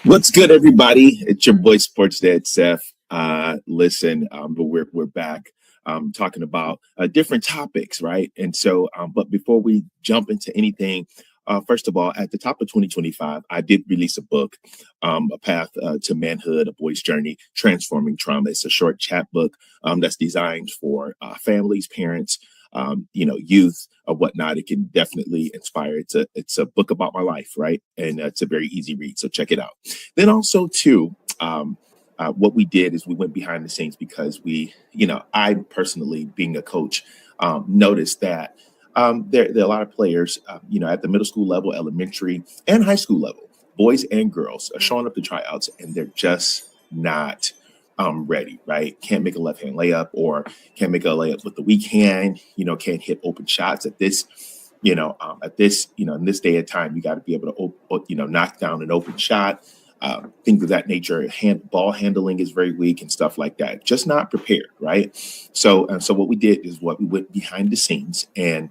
What's good, everybody? It's your boy Sports Dad Seth. But we're back talking about different topics, right? And so, but before we jump into anything, first of all, at the top of 2025, I did release a book, A Path to Manhood: A Boy's Journey, Transforming Trauma. It's a short chat book that's designed for families, parents, youth or whatnot. It can definitely inspire. It's a book about my life, right? And it's a very easy read. So check it out. Then also too, what we did is we went behind the scenes because I personally, being a coach, noticed that there are a lot of players, at the middle school level, elementary and high school level, boys and girls are showing up to tryouts and they're just not ready, right? Can't make a left hand layup or can't make a layup with the weak hand, can't hit open shots in this day and time. You got to be able to, knock down an open shot, things of that nature. Ball handling is very weak and stuff like that. Just not prepared, right? So what we did is we went behind the scenes and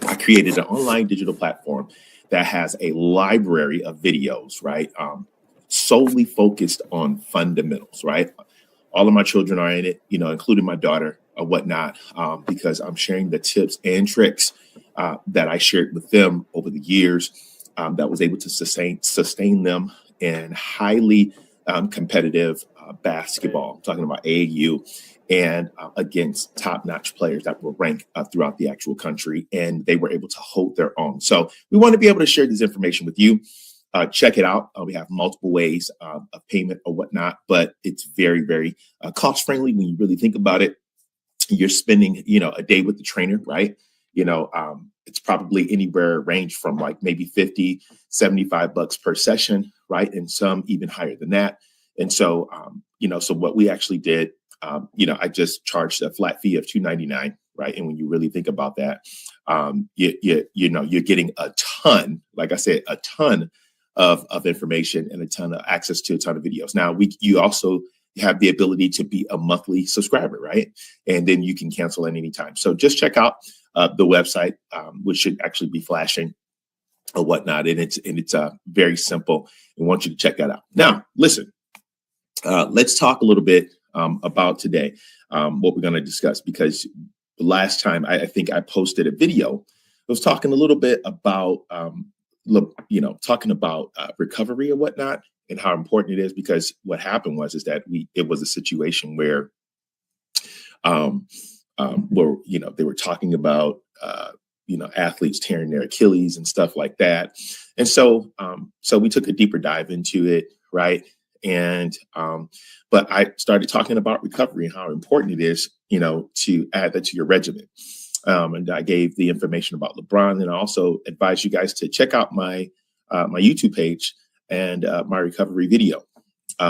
I created an online digital platform that has a library of videos, right? Solely focused on fundamentals, right? All of my children are in it, including my daughter or whatnot, because I'm sharing the tips and tricks that I shared with them over the years that was able to sustain them in highly competitive basketball. I'm talking about AAU and against top-notch players that were ranked throughout the actual country, and they were able to hold their own. So we want to be able to share this information with you. Check it out. We have multiple ways of payment or whatnot, but it's very, very cost-friendly when you really think about it. You're spending, a day with the trainer, right? It's probably anywhere range from like maybe $50, $75 per session, right? And some even higher than that. And so, so what we actually did, I just charged a flat fee of $299, right? And when you really think about that, you're getting a ton, like I said, a ton of information and a ton of access to a ton of videos. Now, you also have the ability to be a monthly subscriber, right? And then you can cancel at any time. So just check out the website, which should actually be flashing or whatnot. And it's very simple. I want you to check that out. Now, listen, let's talk a little bit about today, what we're going to discuss, because the last time I think I posted a video, I was talking a little bit about, talking about recovery or whatnot and how important it is, because what happened is that it was a situation where, they were talking about, athletes tearing their Achilles and stuff like that. And so we took a deeper dive into it. Right. And, but I started talking about recovery and how important it is, to add that to your regimen. And I gave the information about LeBron, and I also advise you guys to check out my YouTube page and my recovery video,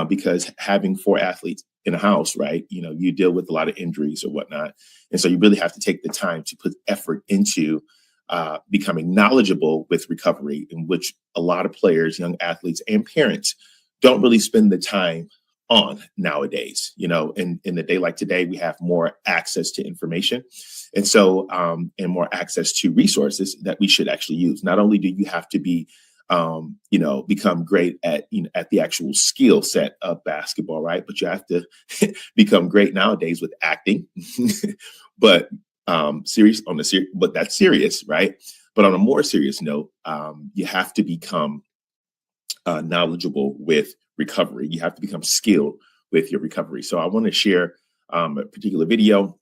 because having 4 athletes in a house, right, you deal with a lot of injuries or whatnot. And so you really have to take the time to put effort into becoming knowledgeable with recovery, in which a lot of players, young athletes and parents don't really spend the time on nowadays. In a day like today, we have more access to information. And so, and more access to resources that we should actually use. Not only do you have to be become great at, at the actual skill set of basketball, right? But you have to become great nowadays with acting, but but that's serious, right? But on a more serious note, you have to become knowledgeable with recovery. You have to become skilled with your recovery. So I want to share a particular video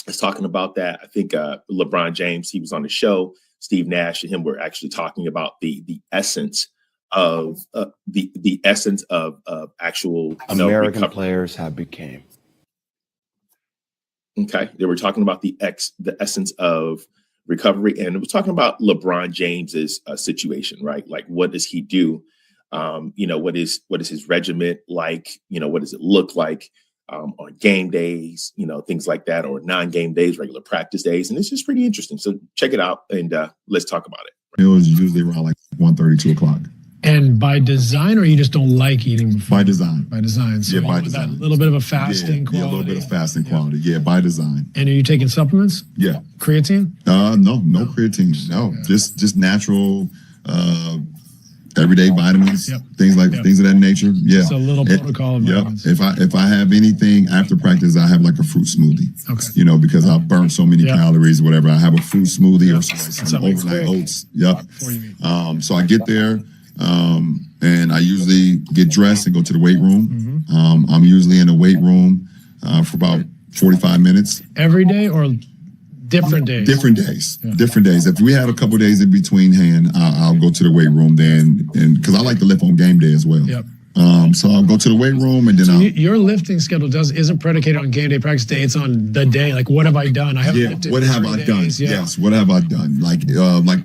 that's talking about that. I think LeBron James, he was on the show. Steve Nash and him were actually talking about the essence of the essence of actual American recovery. players have became. Okay, they were talking about the essence of recovery, and it was talking about LeBron James's situation, right? Like, what does he do? What is his regimen like? What does it look like on game days? Things like that, or non-game days, regular practice days, and it's just pretty interesting. So check it out, and let's talk about it. It was usually around like 1:30, 2 o'clock. And by design, or you just don't like eating before? By design. By design. So by design. That little bit of a fasting quality. Yeah, a little bit of fasting quality. Yeah, by design. And are you taking supplements? Yeah. Creatine? No creatine. No, just natural, everyday vitamins, things of that nature. Yeah. It's a little protocol of vitamins. If I have anything after practice, I have like a fruit smoothie. Okay. Because I've burnt so many calories, whatever. I have a fruit smoothie or some overnight oats. Yep. So I get there. And I usually get dressed and go to the weight room. I'm usually in the weight room for about 45 minutes. Every day or different days? Different days. Yeah. Different days. If we have a couple days in between hand, I'll go to the weight room then, and because I like to lift on game day as well. Yep. So I'll go to the weight room and then your lifting schedule isn't predicated on game day practice day. It's on the day. Like, what have I done? I haven't lifted. What have I done? Yeah. Yes. What have I done? Like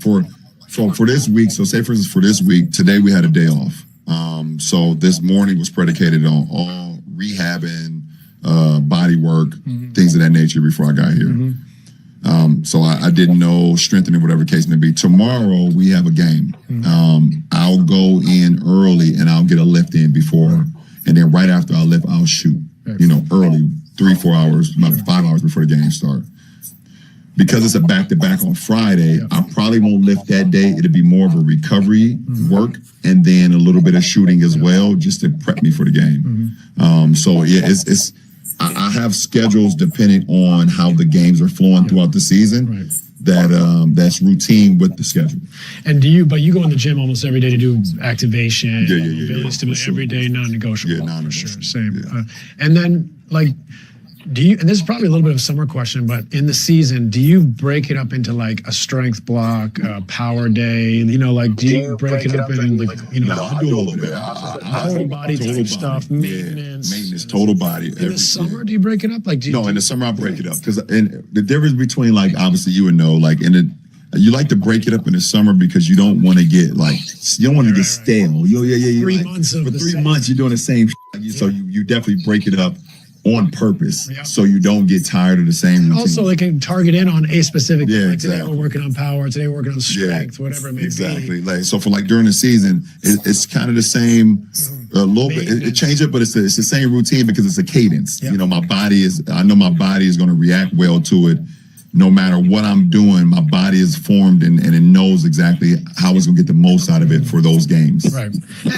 for this week, so say for instance for this week, today we had a day off. So this morning was predicated on all rehabbing, body work, things of that nature before I got here. So I didn't know strengthening, whatever the case may be. Tomorrow we have a game. I'll go in early and I'll get a lift in before, and then right after I lift, I'll shoot. Early, 3-4 hours, about 5 hours before the game starts. Because it's a back-to-back on Friday, I probably won't lift that day. It'll be more of a recovery work and then a little bit of shooting as well, just to prep me for the game. I have schedules depending on how the games are flowing throughout the season. That's routine with the schedule. And you go in the gym almost every day to do activation, every day, non-negotiable. Yeah, non-negotiable. Sure, same. And then and this is probably a little bit of a summer question, but in the season, do you break it up into like a strength block, a power day? Do you break it up in I do a little bit. Total body type stuff, maintenance. Maintenance, total body. In the summer, do you break it up? No, in the summer I break it up because the difference between obviously you would know you like to break it up in the summer because you don't want to get you don't want to get stale. 3 months of for 3 months you're doing the same. So you definitely break it up on purpose, so you don't get tired of the same routine. Also, they can target in on a specific. Exactly. Today we're working on power. Today we're working on strength. Whatever it may be. Exactly. So for during the season, it's kind of the same. A little bit. It changes, but it's the same routine because it's a cadence. I know my body is going to react well to it. No matter what I'm doing, my body is formed and it knows exactly how it's going to get the most out of it for those games. Right.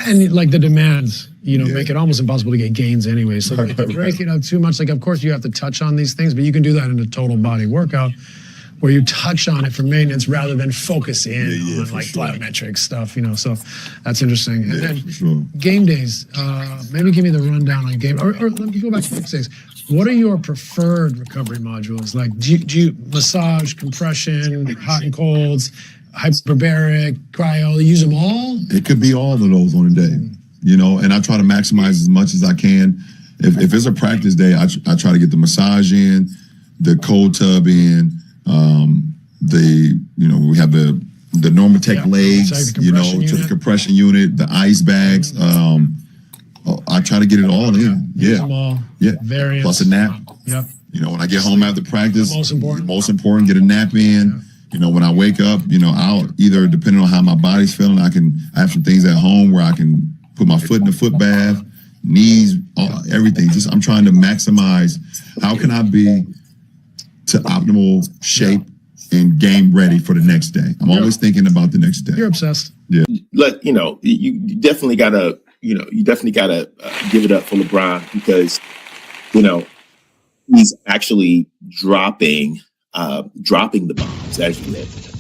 And the demands, make it almost impossible to get gains anyway. So if you break it up too much, of course you have to touch on these things, but you can do that in a total body workout where you touch on it for maintenance rather than focus in on plyometric stuff, so that's interesting. And then game days, maybe give me the rundown on game, or let me go back to game days. What are your preferred recovery modules? Do you massage, compression, hot and colds, hyperbaric, cryo, use them all? It could be all of those on a day, and I try to maximize as much as I can. If it's a practice day, I try to get the massage in, the cold tub in, we have the Normatec legs, to the compression unit, the ice bags. I try to get it all in. Use them all. Variants. Plus a nap. Yep. When I get home after practice, most important, get a nap in. When I wake up, I'll either, depending on how my body's feeling, I have some things at home where I can put my foot in the foot bath, knees, everything. I'm trying to maximize how can I be to optimal shape and game ready for the next day. I'm always thinking about the next day. You're obsessed. Yeah. you definitely gotta, give it up for LeBron because, he's actually dropping the bombs as you live.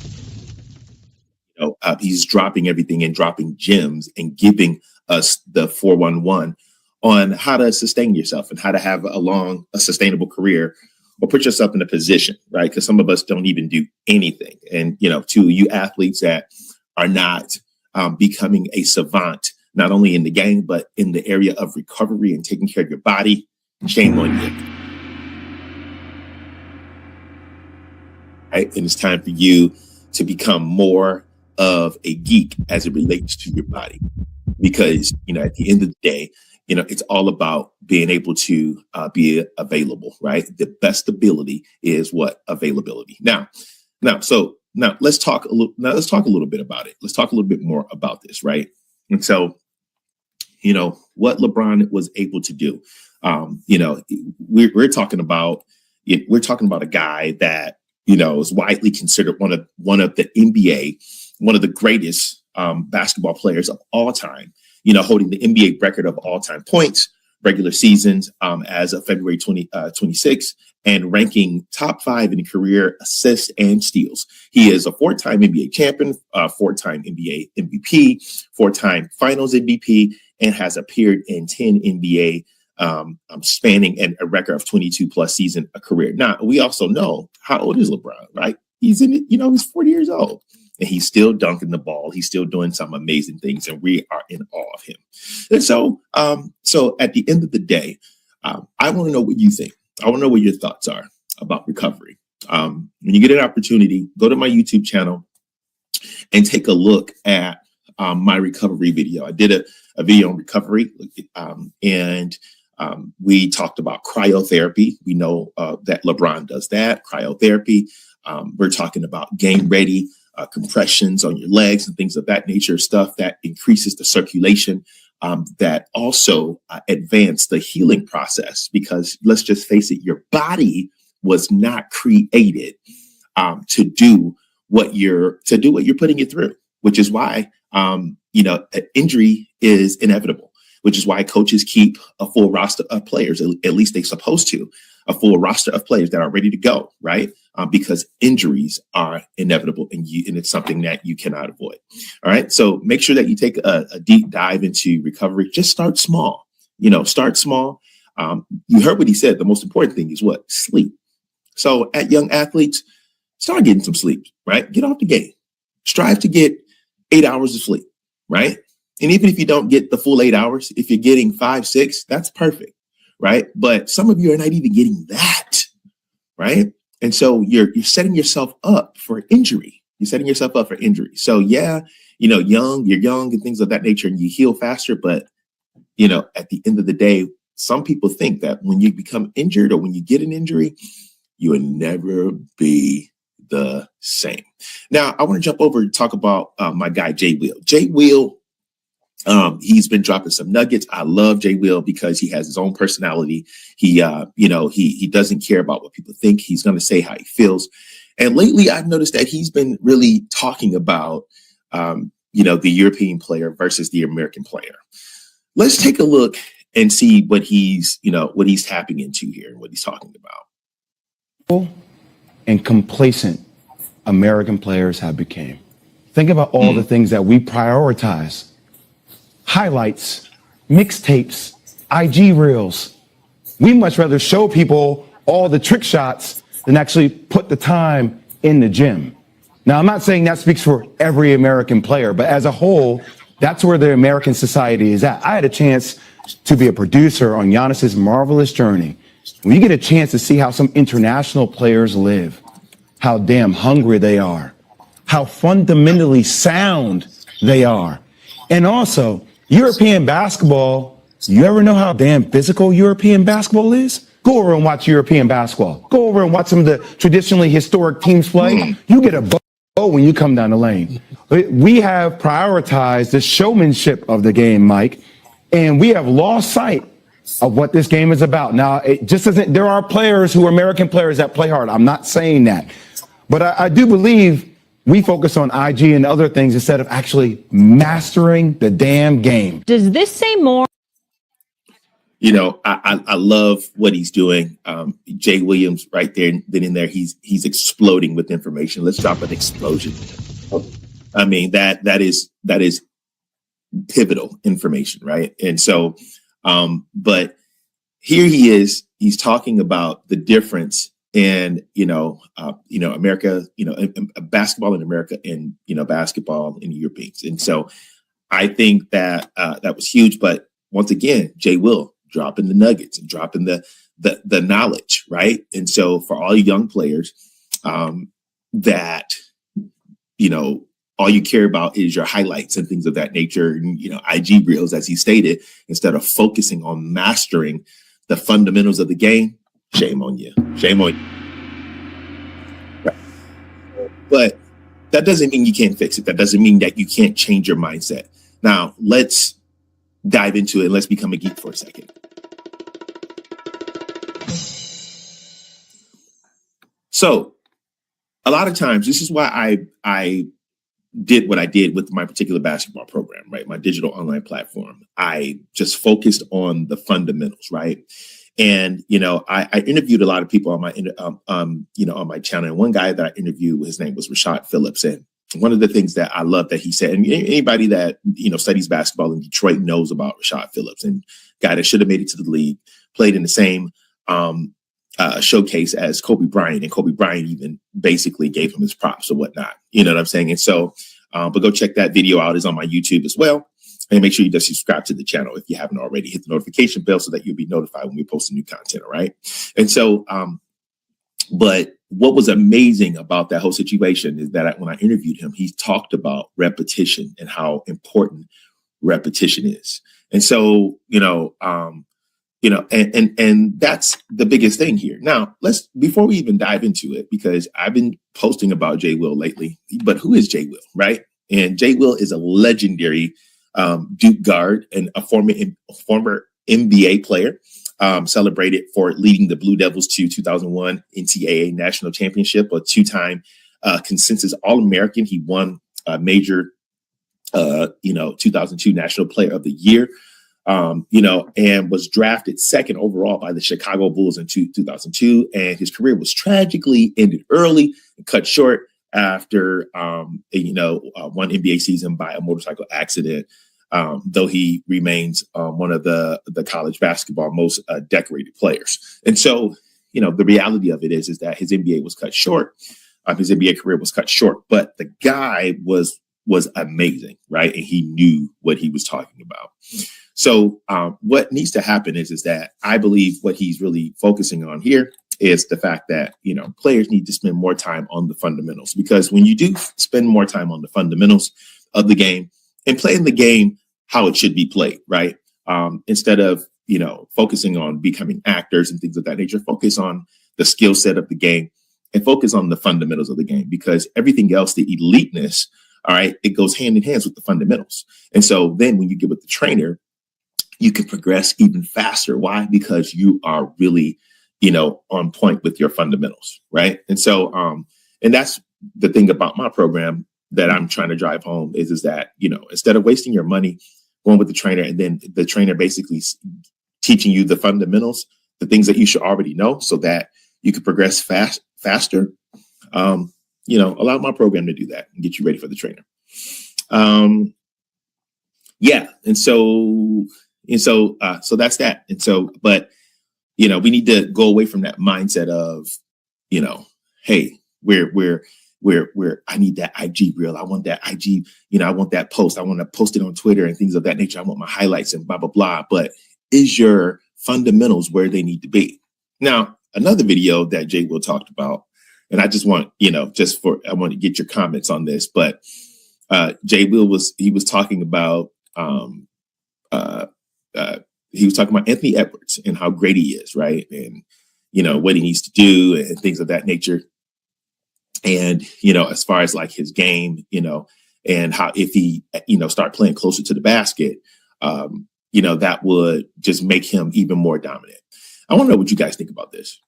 He's dropping everything and dropping gems and giving us the 411 on how to sustain yourself and how to have a sustainable career or put yourself in a position, right? Because some of us don't even do anything. And, to you athletes that are not becoming a savant, not only in the game, but in the area of recovery and taking care of your body, shame on you. Right? And it's time for you to become more of a geek as it relates to your body. Because, at the end of the day, it's all about being able to be available, right? The best ability is what? Availability. Now let's talk a little bit about it. Let's talk a little bit more about this, right? And so, what LeBron was able to do. We're talking about a guy that is widely considered one of the NBA, one of the greatest basketball players of all time. Holding the NBA record of all-time points, regular seasons as of February 26, and ranking top 5 in career assists and steals. He is a 4-time NBA champion, 4-time NBA MVP, 4-time Finals MVP, and has appeared in 10 NBA spanning and a record of 22 plus season a career. Now, we also know how old is LeBron, right? He's he's 40 years old. And he's still dunking the ball. He's still doing some amazing things, and we are in awe of him. And so at the end of the day, I want to know what you think. I want to know what your thoughts are about recovery. When you get an opportunity, go to my YouTube channel and take a look at my recovery video. I did a video on recovery, and we talked about cryotherapy. We know that LeBron does that, cryotherapy. We're talking about game ready. Compressions on your legs and things of that nature, stuff that increases the circulation, that also advance the healing process. Because let's just face it, your body was not created to do what you're putting it through, which is why injury is inevitable. Which is why coaches keep a full roster of players, at least they're supposed to, a full roster of players that are ready to go, right? Because injuries are inevitable and it's something that you cannot avoid. All right. So make sure that you take a deep dive into recovery. Just start small, start small. You heard what he said. The most important thing is what? Sleep. So at young athletes, start getting some sleep, right? Get off the game. Strive to get 8 hours of sleep, right? And even if you don't get the full 8 hours, if you're getting 5, 6, that's perfect, right? But some of you are not even getting that, right? And so you're setting yourself up for injury. You're setting yourself up for injury. So yeah, you're young and things of that nature, and you heal faster. But at the end of the day, some people think that when you become injured or when you get an injury, you will never be the same. Now, I want to jump over and talk about my guy Jay Will. Jay Will. He's been dropping some nuggets. I love Jay Will because he has his own personality. He doesn't care about what people think. He's going to say how he feels. And lately I've noticed that he's been really talking about, the European player versus the American player. Let's take a look and see what he's tapping into here and what he's talking about. And complacent American players have become. Think about all the things that we prioritize. Highlights, mixtapes, IG reels. We much rather show people all the trick shots than actually put the time in the gym. Now, I'm not saying that speaks for every American player, but as a whole, that's where the American society is at. I had a chance to be a producer on Giannis's marvelous journey. When you get a chance to see how some international players live, how damn hungry they are, how fundamentally sound they are, and also European basketball, you ever know how damn physical European basketball is? Go over and watch European basketball. Go over and watch some of the traditionally historic teams play. You get a bow when you come down the lane. We have prioritized the showmanship of the game, Mike, and we have lost sight of what this game is about. Now, it just doesn't, there are players who are American players that play hard. I'm not saying that. But I do believe We focus on IG and other things instead of actually mastering the damn game. Does this say more? You know, I love what he's doing. Jay Williams right there, then in there, he's exploding with information. Let's drop an explosion. I mean, that is pivotal information, right? And so, but here he is, he's talking about the difference in, America, basketball in America and, basketball in the Europeans. And so I think that that was huge. But once again, Jay Will dropping the nuggets and dropping the knowledge, right? And so for all you young players that, all you care about is your highlights and things of that nature, and, IG reels, as he stated, instead of focusing on mastering the fundamentals of the game, shame on you. Shame on you. Right. But that doesn't mean you can't fix it. That doesn't mean that you can't change your mindset. Now, let's dive into it. Let's become a geek for a second. So a lot of times, this is why I did what I did with my particular basketball program, right? My digital online platform. I just focused on the fundamentals, right? And, I interviewed a lot of people on my, on my channel. And one guy that I interviewed, his name was Rashad Phillips. And one of the things that I love that he said, and anybody that, studies basketball in Detroit knows about Rashad Phillips, and guy that should have made it to the league, played in the same showcase as Kobe Bryant, and Kobe Bryant even basically gave him his props or whatnot. You know what I'm saying? And so, but go check that video out. It's on my YouTube as well. And make sure you just subscribe to the channel if you haven't already. Hit the notification bell so that you'll be notified when we post new content. All right. And so, but what was amazing about that whole situation is that when I interviewed him, he talked about repetition and how important repetition is. And so, and that's the biggest thing here. Now, before we even dive into it, because I've been posting about Jay Will lately, but who is Jay Will, right? And Jay Will is a legendary Duke guard and a former NBA player, celebrated for leading the Blue Devils to 2001 NCAA National Championship, a two-time consensus All-American. He won a major, 2002 National Player of the Year. And was drafted second overall by the Chicago Bulls in 2002. And his career was tragically ended early and cut short after, one NBA season by a motorcycle accident, though he remains one of the college basketball most decorated players. And so, the reality of it is that his NBA was cut short. His NBA career was cut short, but the guy was amazing, right? And he knew what he was talking about. So what needs to happen is that I believe what he's really focusing on here is the fact that, players need to spend more time on the fundamentals, because when you do spend more time on the fundamentals of the game and playing the game how it should be played, right? Instead of, focusing on becoming actors and things of that nature, focus on the skill set of the game and focus on the fundamentals of the game, because everything else, the eliteness, all right, it goes hand in hand with the fundamentals. And so then when you get with the trainer, you can progress even faster. Why? Because you are really, on point with your fundamentals, right? And so, and that's the thing about my program that I'm trying to drive home is that, instead of wasting your money going with the trainer and then the trainer basically teaching you the fundamentals, the things that you should already know so that you can progress faster, allow my program to do that and get you ready for the trainer. So that's that. And so, but, we need to go away from that mindset of, hey, I need that IG reel. I want that IG, I want that post. I want to post it on Twitter and things of that nature. I want my highlights and blah, blah, blah. But is your fundamentals where they need to be? Now, another video that Jay Will talked about, and I just want, I want to get your comments on this, but Jay Will was talking about, he was talking about Anthony Edwards and how great he is, right? And, what he needs to do and things of that nature. And, as far as like his game, and how if he, start playing closer to the basket, that would just make him even more dominant. I want to know what you guys think about this.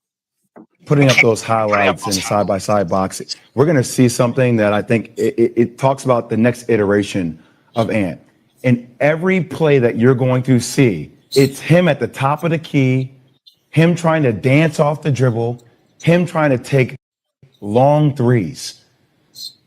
putting up those highlights in a side-by-side box, we're going to see something that I think it talks about the next iteration of Ant. In every play that you're going to see, it's him at the top of the key, him trying to dance off the dribble, him trying to take long threes.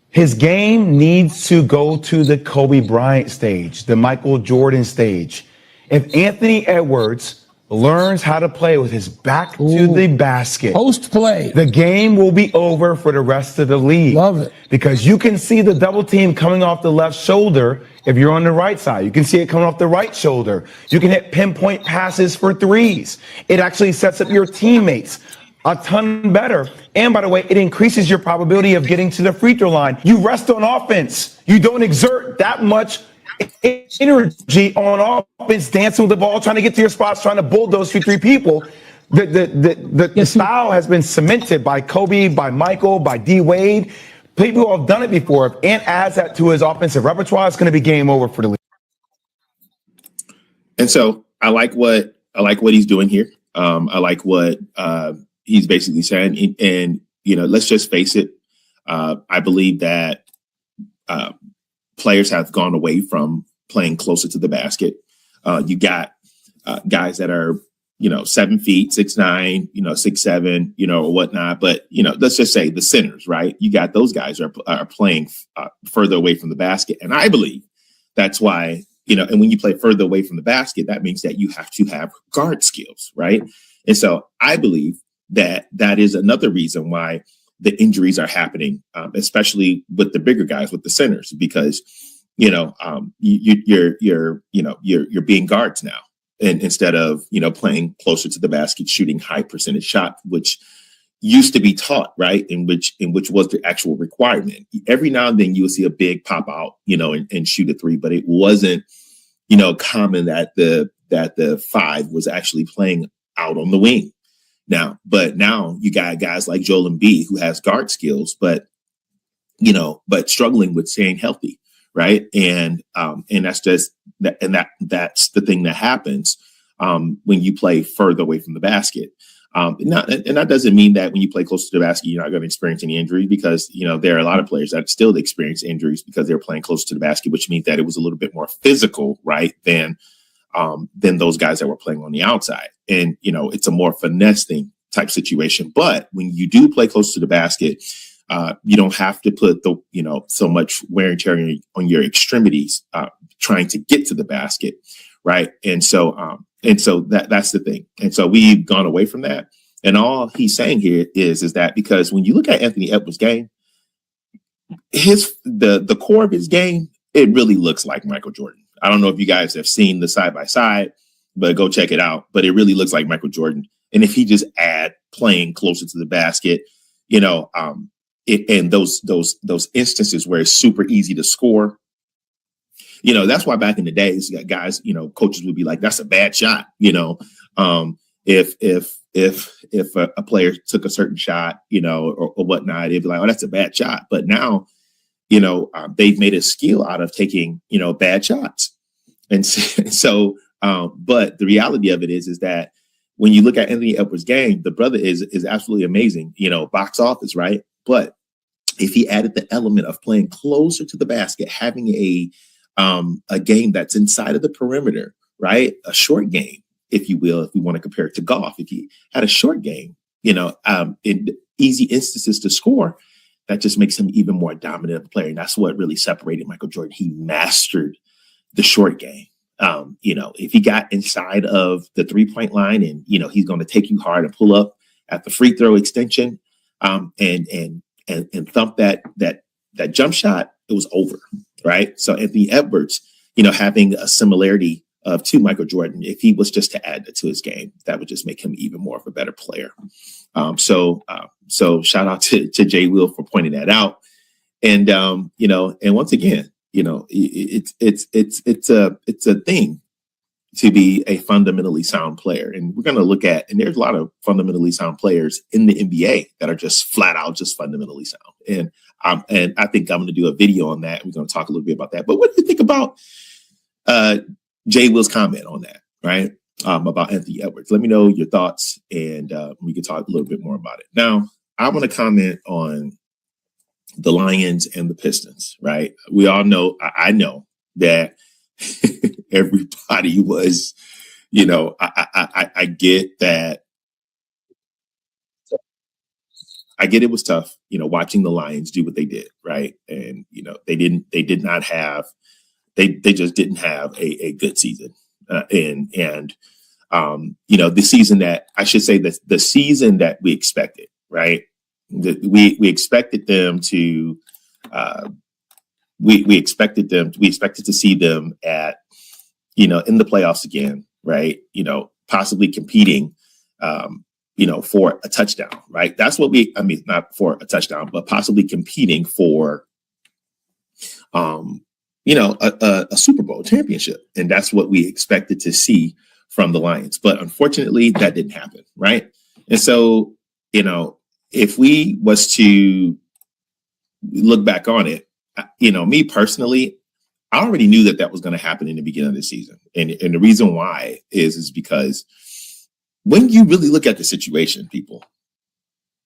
His game needs to go to the Kobe Bryant stage, the Michael Jordan stage. If Anthony Edwards learns how to play with his back to the basket, Post play, the game will be over for the rest of the league. Love it. Because you can see the double team coming off the left shoulder if you're on the right side. You can see it coming off the right shoulder. You can hit pinpoint passes for threes. It actually sets up your teammates a ton better. And by the way, it increases your probability of getting to the free throw line. You rest on offense. You don't exert that much energy on offense, dancing with the ball, trying to get to your spots, trying to bulldoze 2-3 people. The style has been cemented by Kobe, by Michael, by D Wade. People who have done it before. If Ant adds that to his offensive repertoire, it's going to be game over for the league. And so I like what he's doing here. I like what he's basically saying. And let's just face it. I believe that players have gone away from playing closer to the basket. You got guys that are, 7 feet, 6'9", 6'7", or whatnot. But, let's just say the centers, right? You got those guys are playing further away from the basket. And I believe that's why, and when you play further away from the basket, that means that you have to have guard skills, right? And so I believe that is another reason why the injuries are happening, especially with the bigger guys, with the centers, because you're being guards now, and instead of playing closer to the basket, shooting high percentage shots, which used to be taught, right, in which was the actual requirement. Every now and then you would see a big pop out, and shoot a three, but it wasn't common that the five was actually playing out on the wing. But now you got guys like Joel Embiid who has guard skills, but struggling with staying healthy, right? And that's just that's the thing that happens when you play further away from the basket. And that doesn't mean that when you play closer to the basket, you're not going to experience any injuries, because there are a lot of players that still experience injuries because they're playing closer to the basket, which means that it was a little bit more physical, right, than those guys that were playing on the outside. And, it's a more finessing type situation. But when you do play close to the basket, you don't have to put so much wear and tear on your extremities trying to get to the basket. Right. And so that's the thing. And so we've gone away from that. And all he's saying here is that because when you look at Anthony Edwards' game, the core of his game, it really looks like Michael Jordan. I don't know if you guys have seen the side by side, but go check it out. But it really looks like Michael Jordan. And if he just add playing closer to the basket, and those instances where it's super easy to score, that's why back in the days, guys, coaches would be like, "That's a bad shot." If a player took a certain shot, or whatnot, they'd be like, "Oh, that's a bad shot." But now, they've made a skill out of taking, bad shots. And so, but the reality of it is that when you look at Anthony Edwards' game, the brother is absolutely amazing, box office, right? But if he added the element of playing closer to the basket, having a game that's inside of the perimeter, right? A short game, if you will, if we want to compare it to golf, if he had a short game, in easy instances to score, that just makes him even more dominant player. And that's what really separated Michael Jordan. He mastered the short game. If he got inside of the 3-point line and, he's going to take you hard and pull up at the free throw extension, and thump that jump shot, it was over. Right. So Anthony Edwards, having a similarity to Michael Jordan, if he was just to add that to his game, that would just make him even more of a better player. So shout out to Jay Will for pointing that out. And, and once again, it's a thing to be a fundamentally sound player. And we're going to look at, and there's a lot of fundamentally sound players in the NBA that are just flat out just fundamentally sound. And I think I'm going to do a video on that. We're going to talk a little bit about that. But what do you think about Jay Will's comment on that? Right. about Anthony Edwards. Let me know your thoughts, and we can talk a little bit more about it. Now, I want to comment on the Lions and the Pistons, right? We all know, I know that everybody was, I get that. I get it was tough, watching the Lions do what they did, right? And, they just didn't have a good season. The season that, I should say, that the season that we expected, right? We expected them to, we expected to see them at, in the playoffs again, right? Possibly competing, for a touchdown, right? That's what not for a touchdown, but possibly competing for, a Super Bowl championship. And that's what we expected to see from the Lions. But unfortunately, that didn't happen, right? And so, if we was to look back on it, me personally, I already knew that was going to happen in the beginning of the season. And the reason why is because when you really look at the situation, people,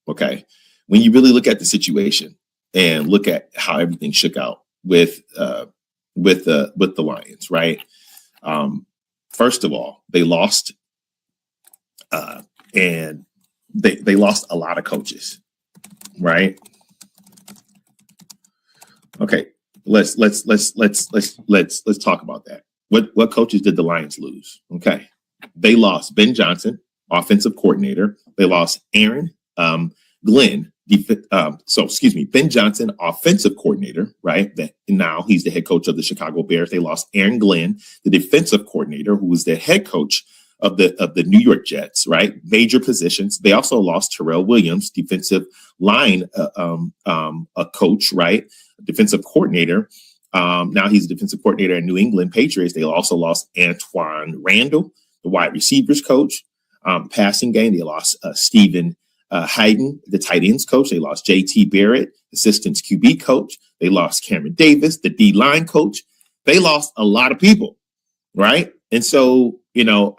okay, when you really look at the situation and look at how everything shook out with the Lions, right? First of all, they lost, and they lost a lot of coaches, right? Okay, let's talk about that. What coaches did the Lions lose? Okay, they lost Ben Johnson, offensive coordinator. They lost Aaron Glenn. Ben Johnson, offensive coordinator, right? That now he's the head coach of the Chicago Bears. They lost Aaron Glenn, the defensive coordinator, who was the head coach of the New York Jets, right? Major positions. They also lost Terrell Williams, defensive line a coach, right? Defensive coordinator. Now he's a defensive coordinator at New England Patriots. They also lost Antoine Randall, the wide receivers coach. Passing game, they lost Stephen Hayden, the tight ends coach. They lost JT Barrett, assistant QB coach. They lost Cameron Davis, the D line coach. They lost a lot of people, right? And so, so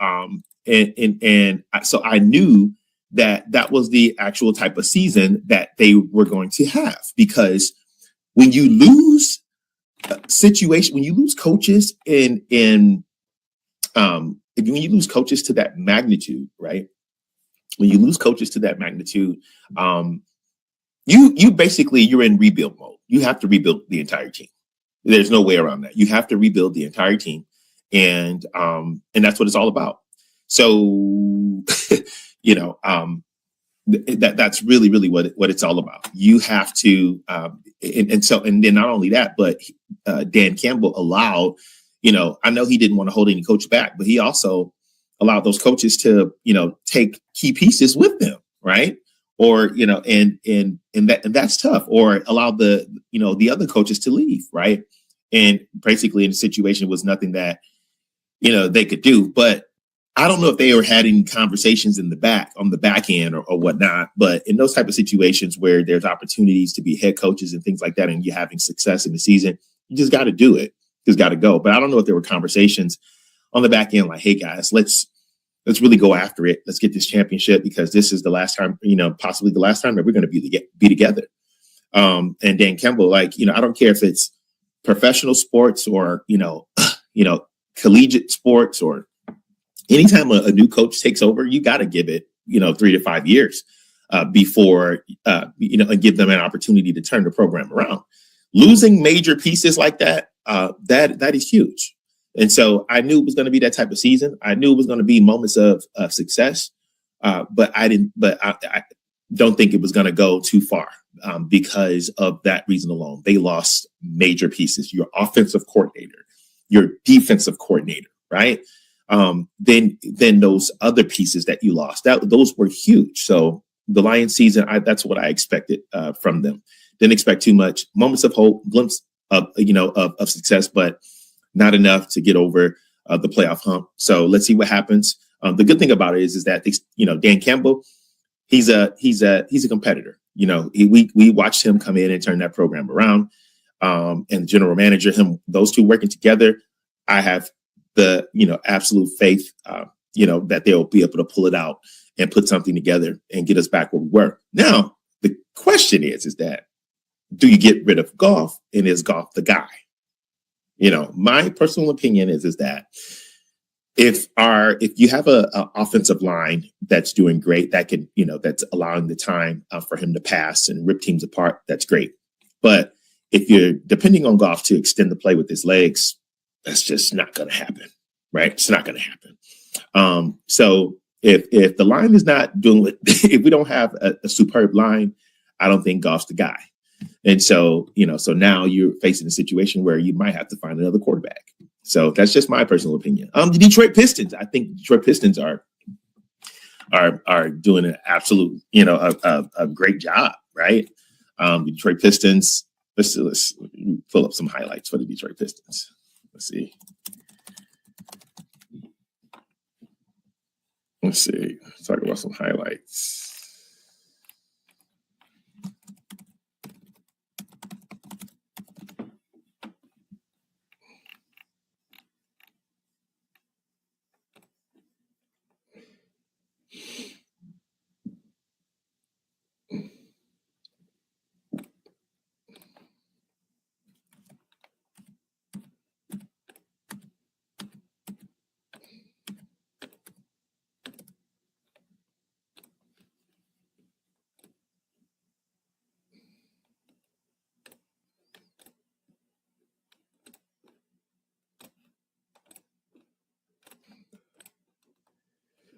I knew that was the actual type of season that they were going to have, because when you lose when you lose coaches when you lose coaches to that magnitude, right? When you lose coaches to that magnitude, you basically, you're in rebuild mode. You have to rebuild the entire team. There's no way around that. You have to rebuild the entire team, and that's what it's all about. So, that's really what it's all about. You have to, and then not only that, but Dan Campbell allowed. I know he didn't want to hold any coach back, but he also allowed those coaches to, take key pieces with them, right? Or, and that's tough. Or allow the other coaches to leave, right? And basically, in the situation was nothing that, they could do. But I don't know if they ever had any conversations on the back end or whatnot. But in those type of situations where there's opportunities to be head coaches and things like that, and you're having success in the season, you just got to do it. Just got to go. But I don't know if there were conversations on the back end like, hey guys, let's really go after it. Let's get this championship, because this is the last time, possibly the last time that we're going to be together. And Dan Campbell, I don't care if it's professional sports or, collegiate sports, or anytime a new coach takes over, you got to give it, 3 to 5 years before, and give them an opportunity to turn the program around. Losing major pieces like that, that is huge. And so I knew it was going to be that type of season. I knew it was going to be moments of success, but I don't think it was going to go too far because of that reason alone. They lost major pieces. Your offensive coordinator, your defensive coordinator, right? Then those other pieces that you lost, those were huge. So the Lions season, that's what I expected from them. Didn't expect too much. Moments of hope, glimpse of success, but not enough to get over the playoff hump. So let's see what happens. The good thing about it is that Dan Campbell, he's a competitor. We watched him come in and turn that program around, and the general manager, those two working together. I have the absolute faith that they'll be able to pull it out and put something together and get us back where we were. Now, the question is that do you get rid of Goff, and is Goff the guy? My personal opinion is that if you have a offensive line that's doing great, that can, that's allowing the time for him to pass and rip teams apart, that's great. But if you're depending on Goff to extend the play with his legs, that's just not going to happen, right? It's not going to happen. So if the line is not doing it, if we don't have a superb line, I don't think Goff's the guy. And so, so now you're facing a situation where you might have to find another quarterback. So that's just my personal opinion. The Detroit Pistons, I think Detroit Pistons are doing an absolute, a great job, right? The Detroit Pistons, let's pull up some highlights for the Detroit Pistons. Let's see. Let's talk about some highlights.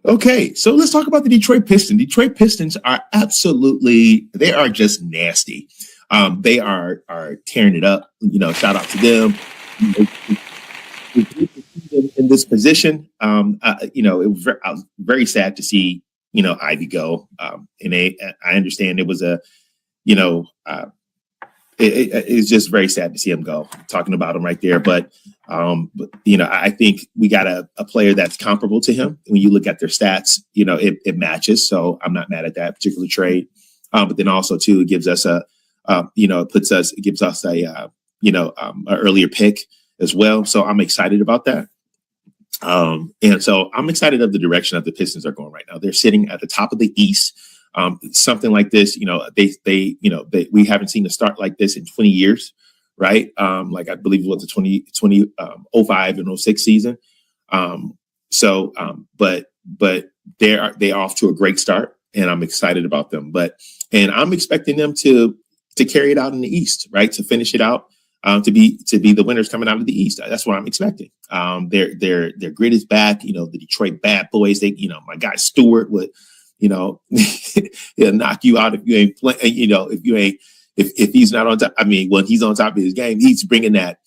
Okay, so let's talk about the Detroit Pistons. Detroit Pistons are they are just nasty. They are tearing it up. Shout out to them. In this position, I was very sad to see Ivy go. And I understand it was it's just very sad to see him go. Talking about him right there, but I think we got a player that's comparable to him. When you look at their stats, it matches. So I'm not mad at that particular trade. But then also too, it gives us it gives us a an earlier pick as well. So I'm excited about that. And so I'm excited of the direction that the Pistons are going right now. They're sitting at the top of the East. Something like this, we haven't seen a start like this in 20 years, right? Like I believe it was the 05 and 06 season. But they're off to a great start, and I'm excited about them. And I'm expecting them to carry it out in the East, right? To finish it out, to be the winners coming out of the East. That's what I'm expecting. Their grit is back. The Detroit Bad Boys. My guy Stewart would. He'll knock you out if you ain't playing. If he's not on top. I mean, when he's on top of his game, he's bringing that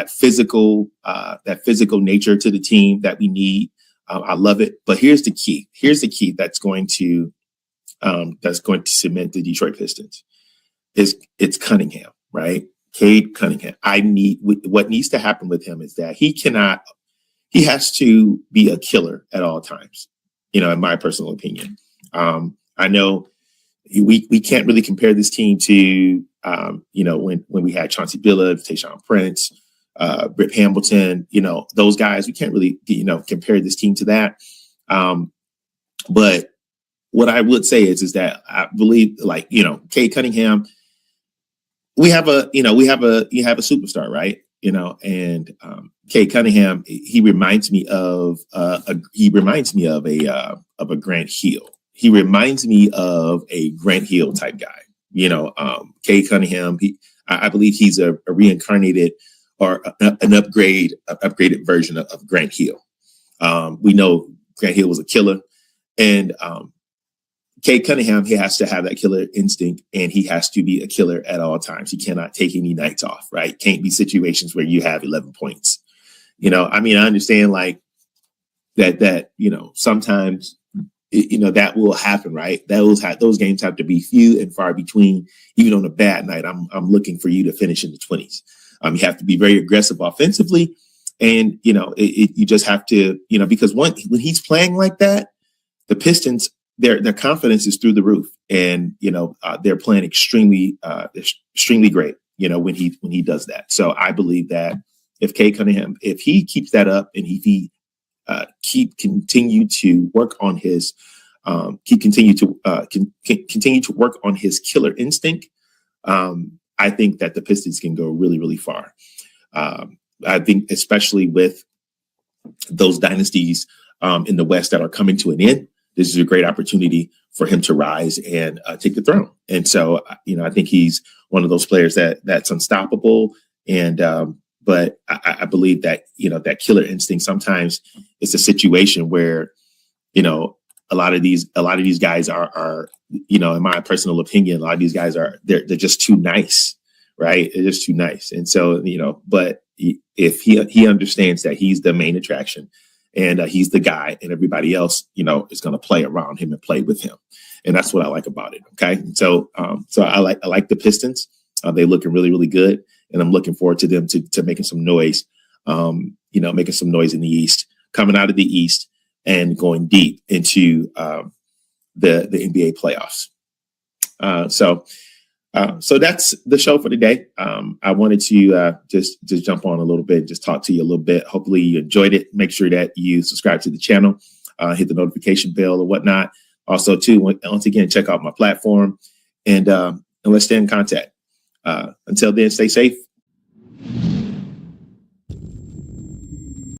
physical nature to the team that we need. I love it. But here's the key. That's going to cement the Detroit Pistons. It's Cunningham, right? Cade Cunningham. What needs to happen with him is that he has to be a killer at all times. In my personal opinion. I know we can't really compare this team to, when we had Chauncey Billups, Tayshaun Prince, Rip Hamilton, those guys. We can't really, compare this team to that. But what I would say is that I believe, Cade Cunningham, you have a superstar, right? And Cade Cunningham, he reminds me of a Grant Hill. He reminds me of a Grant Hill type guy. Cade Cunningham, I believe he's a reincarnated or an upgraded version of Grant Hill. We know Grant Hill was a killer, and Cade Cunningham, he has to have that killer instinct, and he has to be a killer at all times. He cannot take any nights off, right? Can't be situations where you have 11 points. I understand that sometimes, that will happen, right? Those games have to be few and far between. Even on a bad night, I'm looking for you to finish in the 20s. You have to be very aggressive offensively, and you just have to, because when he's playing like that, the Pistons, their confidence is through the roof, and they're playing extremely great. When he does that. So I believe that if Cade Cunningham, if he keeps that up, and if he continue to work on his continue to work on his killer instinct, I think that the Pistons can go really, really far. I think especially with those dynasties in the West that are coming to an end, this is a great opportunity for him to rise and take the throne. And so, I think he's one of those players that's unstoppable. And but I believe that that killer instinct sometimes it's a situation where a lot of these guys are in my personal opinion, a lot of these guys they're just too nice, right? They're just too nice. And so but if he understands that he's the main attraction and he's the guy, and everybody else is going to play around him and play with him, and that's what I like about it. Okay, so I like the Pistons. They're looking really, really good, and I'm looking forward to them to making some noise. Making some noise in the East, coming out of the East and going deep into the NBA playoffs. So that's the show for today. I wanted to just jump on a little bit and just talk to you a little bit. Hopefully you enjoyed it. Make sure that you subscribe to the channel, hit the notification bell or whatnot. Also, too, once again, check out my platform and let's stay in contact. Until then, stay safe